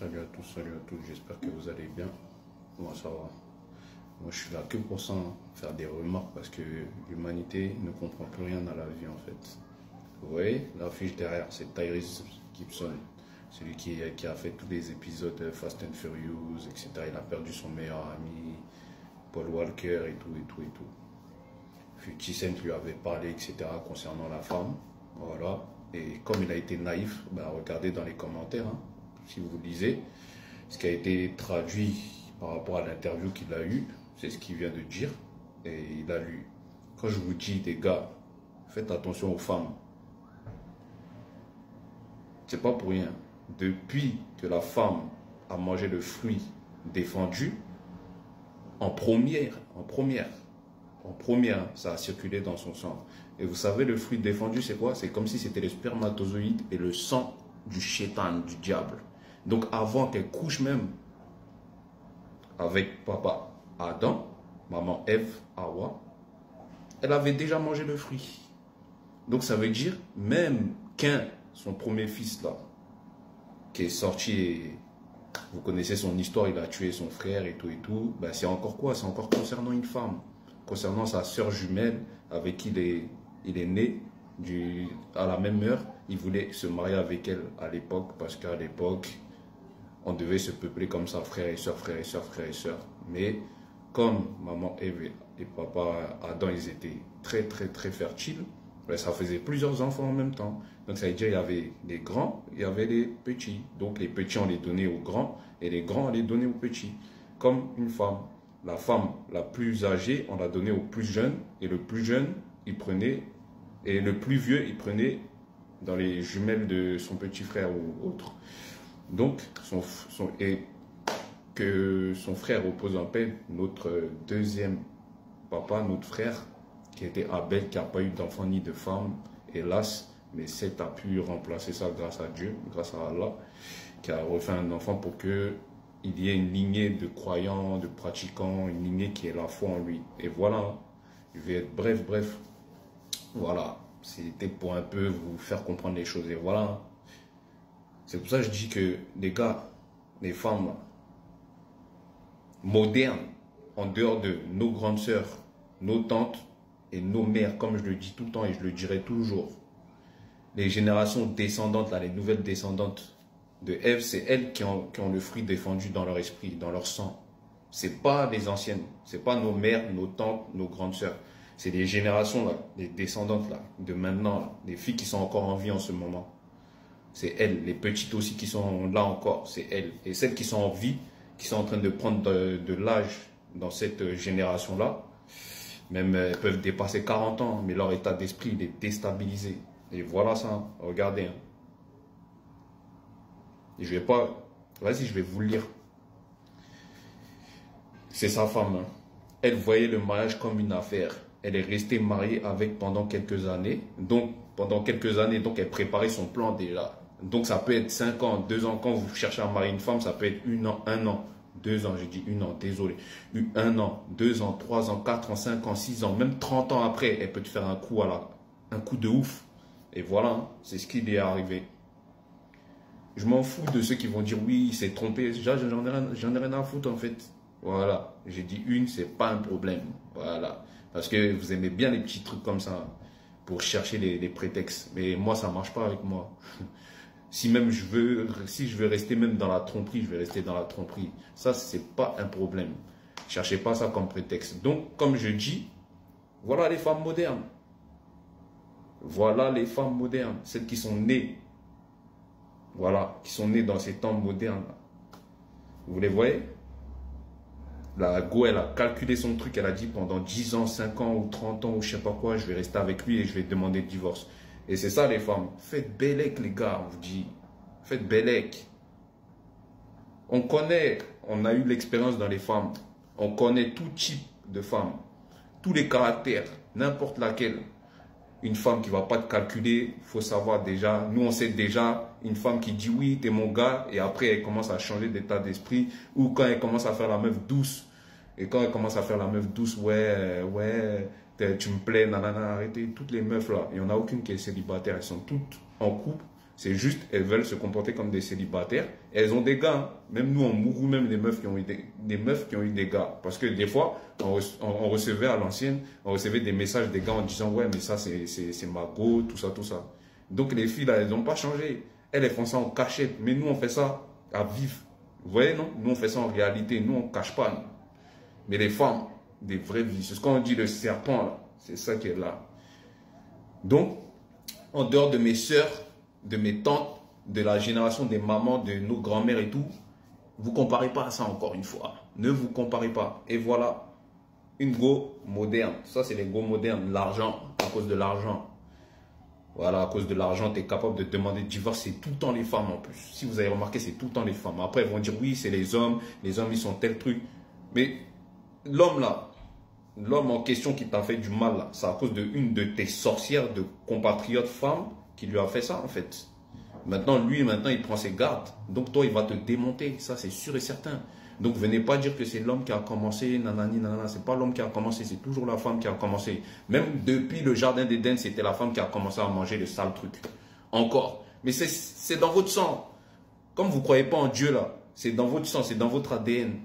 Salut à tous, j'espère que vous allez bien. Moi ça va. Moi je suis là que pour ça, hein, faire des remarques parce que l'humanité ne comprend plus rien à la vie en fait. Vous voyez, l'affiche derrière, c'est Tyrese Gibson, celui qui a fait tous les épisodes de Fast and Furious, etc. Il a perdu son meilleur ami, Paul Walker et tout. 50 Cent lui avait parlé, etc. concernant la femme. Voilà. Et comme il a été naïf, bah, regardez dans les commentaires, hein, si vous lisez, ce qui a été traduit par rapport à l'interview qu'il a eue, c'est ce qu'il vient de dire. Et il a lu. Quand je vous dis, les gars, faites attention aux femmes. C'est pas pour rien. Depuis que la femme a mangé le fruit défendu, en première, ça a circulé dans son sang. Et vous savez, le fruit défendu, c'est quoi? C'est comme si c'était les spermatozoïdes et le sang du shaitan, du diable. Donc avant qu'elle couche même avec papa Adam, maman Ève, Hawa, elle avait déjà mangé le fruit. Donc ça veut dire, même Cain, son premier fils là, qui est sorti et vous connaissez son histoire, il a tué son frère et tout, ben c'est encore quoi? C'est encore concernant une femme. Concernant sa sœur jumelle avec qui il est né à la même heure, il voulait se marier avec elle à l'époque parce qu'à l'époque, on devait se peupler comme ça, frères et sœurs. Mais comme maman Ève et papa Adam, ils étaient très fertiles, ben ça faisait plusieurs enfants en même temps. Donc ça veut dire qu'il y avait les grands, il y avait les petits. Donc les petits, on les donnait aux grands et les grands, on les donnait aux petits. Comme une femme. La femme la plus âgée, on l'a donnée au plus jeune. Et le plus jeune, il prenait. Et le plus vieux, il prenait dans les jumelles de son petit frère ou autre. Donc, et que son frère repose en paix, notre deuxième papa, notre frère, qui était Abel, qui n'a pas eu d'enfant ni de femme, hélas. Mais Seth a pu remplacer ça grâce à Dieu, grâce à Allah, qui a refait un enfant pour que il y ait une lignée de croyants, de pratiquants, une lignée qui ait la foi en lui. Et voilà, je vais être bref. Voilà, c'était pour un peu vous faire comprendre les choses. Et voilà, c'est pour ça que je dis que les gars, les femmes modernes, en dehors de nos grandes sœurs, nos tantes et nos mères, comme je le dis tout le temps et je le dirai toujours, les générations descendantes, là, les nouvelles descendantes de Ève, c'est elles qui ont le fruit défendu dans leur esprit, dans leur sang. C'est pas les anciennes, c'est pas nos mères, nos tantes, nos grandes sœurs. C'est les générations là, les descendantes là, de maintenant, là, les filles qui sont encore en vie en ce moment. C'est elles, les petites aussi qui sont là encore, c'est elles. Et celles qui sont en vie, qui sont en train de prendre de l'âge dans cette génération là, même elles peuvent dépasser 40 ans, mais leur état d'esprit il est déstabilisé. Et voilà ça, regardez. Hein. Et je vais pas... Vas-y, je vais vous le lire. C'est sa femme. Hein. Elle voyait le mariage comme une affaire. Elle est restée mariée avec pendant quelques années. Donc, elle préparait son plan déjà. Donc, ça peut être 5 ans, 2 ans. Quand vous cherchez à marier une femme, ça peut être 1 an, 2 ans. J'ai dit 1 an, désolé. 1 an, 2 ans, 3 ans, 4 ans, 5 ans, 6 ans. Même 30 ans après, elle peut te faire un coup de ouf. Et voilà, hein, c'est ce qui lui est arrivé. Je m'en fous de ceux qui vont dire oui, il s'est trompé. J'en ai rien à foutre en fait. Voilà. J'ai dit c'est pas un problème. Voilà. Parce que vous aimez bien les petits trucs comme ça pour chercher les prétextes. Mais moi, ça marche pas avec moi. Si je veux rester même dans la tromperie, je vais rester dans la tromperie. Ça, c'est pas un problème. Cherchez pas ça comme prétexte. Donc, comme je dis, voilà les femmes modernes. Voilà les femmes modernes. Celles qui sont nées. Voilà, qui sont nés dans ces temps modernes. Vous les voyez? La go, elle a calculé son truc, elle a dit pendant 10 ans, 5 ans ou 30 ans ou je sais pas quoi, je vais rester avec lui et je vais demander le divorce. Et c'est ça les femmes. Faites bellec les gars, on vous dit. Faites bellec. On connaît, on a eu l'expérience dans les femmes. On connaît tout type de femmes. Tous les caractères, n'importe laquelle. Une femme qui ne va pas te calculer, il faut savoir déjà, nous on sait déjà, une femme qui dit oui, t'es mon gars, et après elle commence à changer d'état d'esprit, ou quand elle commence à faire la meuf douce, et quand elle commence à faire la meuf douce, ouais, tu me plais, nanana, arrêtez, toutes les meufs là, il n'y en a aucune qui est célibataire, elles sont toutes en couple, C'est juste, elles veulent se comporter comme des célibataires. Elles ont des gars, hein. Même nous, on mourou même les meufs qui ont eu des meufs qui ont eu des gars. Parce que des fois, on recevait à l'ancienne, on recevait des messages des gars en disant, ouais, mais ça, c'est ma go, tout ça, tout ça. Donc les filles, là, elles n'ont pas changé. Elles font ça en cachette. Mais nous, on fait ça à vif. Vous voyez, non? Nous, on fait ça en réalité. Nous, on ne cache pas. Nous. Mais les femmes, des vraies vies. C'est ce qu'on dit, le serpent, là. C'est ça qui est là. Donc, en dehors de mes sœurs, de mes tantes, de la génération des mamans, de nos grands-mères et tout, vous ne comparez pas à ça encore une fois. Ne vous comparez pas. Et voilà, une go moderne. Ça, c'est les go modernes. L'argent, à cause de l'argent. Voilà, à cause de l'argent, tu es capable de demander le divorce. C'est tout le temps les femmes en plus. Si vous avez remarqué, c'est tout le temps les femmes. Après, ils vont dire, oui, c'est les hommes, ils sont tel truc. Mais l'homme là, l'homme en question qui t'a fait du mal là, c'est à cause d'une de tes sorcières, de compatriotes femmes qui lui a fait ça en fait. Maintenant, lui, il prend ses gardes. Donc toi, il va te démonter. Ça, c'est sûr et certain. Donc venez pas dire que c'est l'homme qui a commencé, nanani, nanana. C'est pas l'homme qui a commencé, c'est toujours la femme qui a commencé. Même depuis le jardin d'Éden, c'était la femme qui a commencé à manger le sale truc. Encore. Mais c'est dans votre sang. Comme vous ne croyez pas en Dieu là, c'est dans votre sang, c'est dans votre ADN.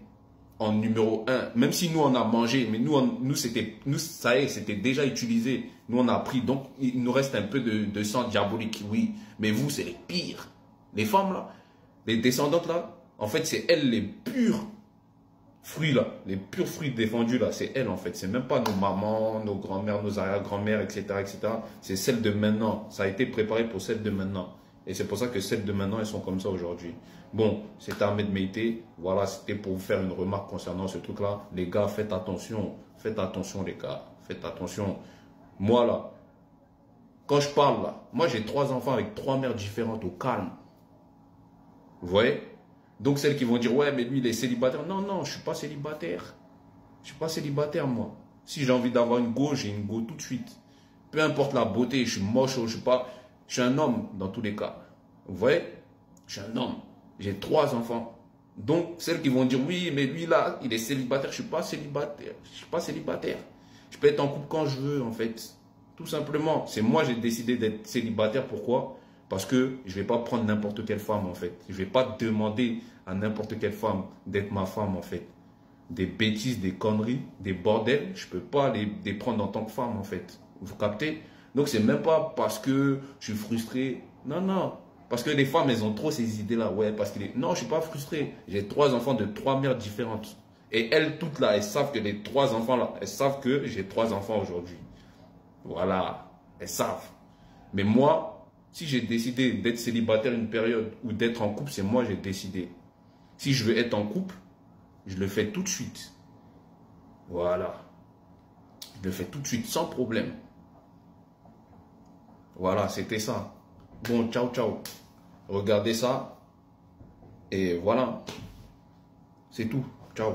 En numéro 1, même si nous on a mangé, mais nous ça y est, c'était déjà utilisé, nous on a pris, donc il nous reste un peu de sang diabolique, oui, mais vous c'est les pires, les femmes là, les descendantes là, en fait c'est elles les purs fruits là, les purs fruits défendus là, c'est elles en fait, c'est même pas nos mamans, nos grands-mères, nos arrière-grand-mères, etc., c'est celles de maintenant, ça a été préparé pour celles de maintenant. Et c'est pour ça que celles de maintenant, elles sont comme ça aujourd'hui. Bon, c'était Ahmed Meïté. Voilà, c'était pour vous faire une remarque concernant ce truc-là. Les gars, faites attention. Faites attention, les gars. Faites attention. Moi, là, quand je parle, là, moi, j'ai 3 enfants avec 3 mères différentes au calme. Vous voyez? Donc, celles qui vont dire, ouais, mais lui, il est célibataire. Non, non, je ne suis pas célibataire. Je ne suis pas célibataire, moi. Si j'ai envie d'avoir une go, j'ai une go tout de suite. Peu importe la beauté, je suis moche, je suis pas... Je suis un homme dans tous les cas. Vous voyez? Je suis un homme. J'ai 3 enfants. Donc, celles qui vont dire, oui, mais lui là, il est célibataire. Je ne suis pas célibataire. Je ne suis pas célibataire. Je peux être en couple quand je veux, en fait. Tout simplement. C'est moi, j'ai décidé d'être célibataire. Pourquoi? Parce que je ne vais pas prendre n'importe quelle femme, en fait. Je ne vais pas demander à n'importe quelle femme d'être ma femme, en fait. Des bêtises, des conneries, des bordels. Je ne peux pas les prendre en tant que femme, en fait. Vous captez? Donc, c'est même pas parce que je suis frustré. Non, non. Parce que les femmes, elles ont trop ces idées-là. Ouais, parce que... Non, je ne suis pas frustré. J'ai 3 enfants de 3 mères différentes. Et elles, toutes là, elles savent que les 3 enfants-là, elles savent que j'ai 3 enfants aujourd'hui. Voilà. Elles savent. Mais moi, si j'ai décidé d'être célibataire une période ou d'être en couple, c'est moi j'ai décidé. Si je veux être en couple, je le fais tout de suite. Voilà. Je le fais tout de suite, sans problème. Voilà, c'était ça. Bon, ciao, ciao. Regardez ça. Et voilà. C'est tout. Ciao.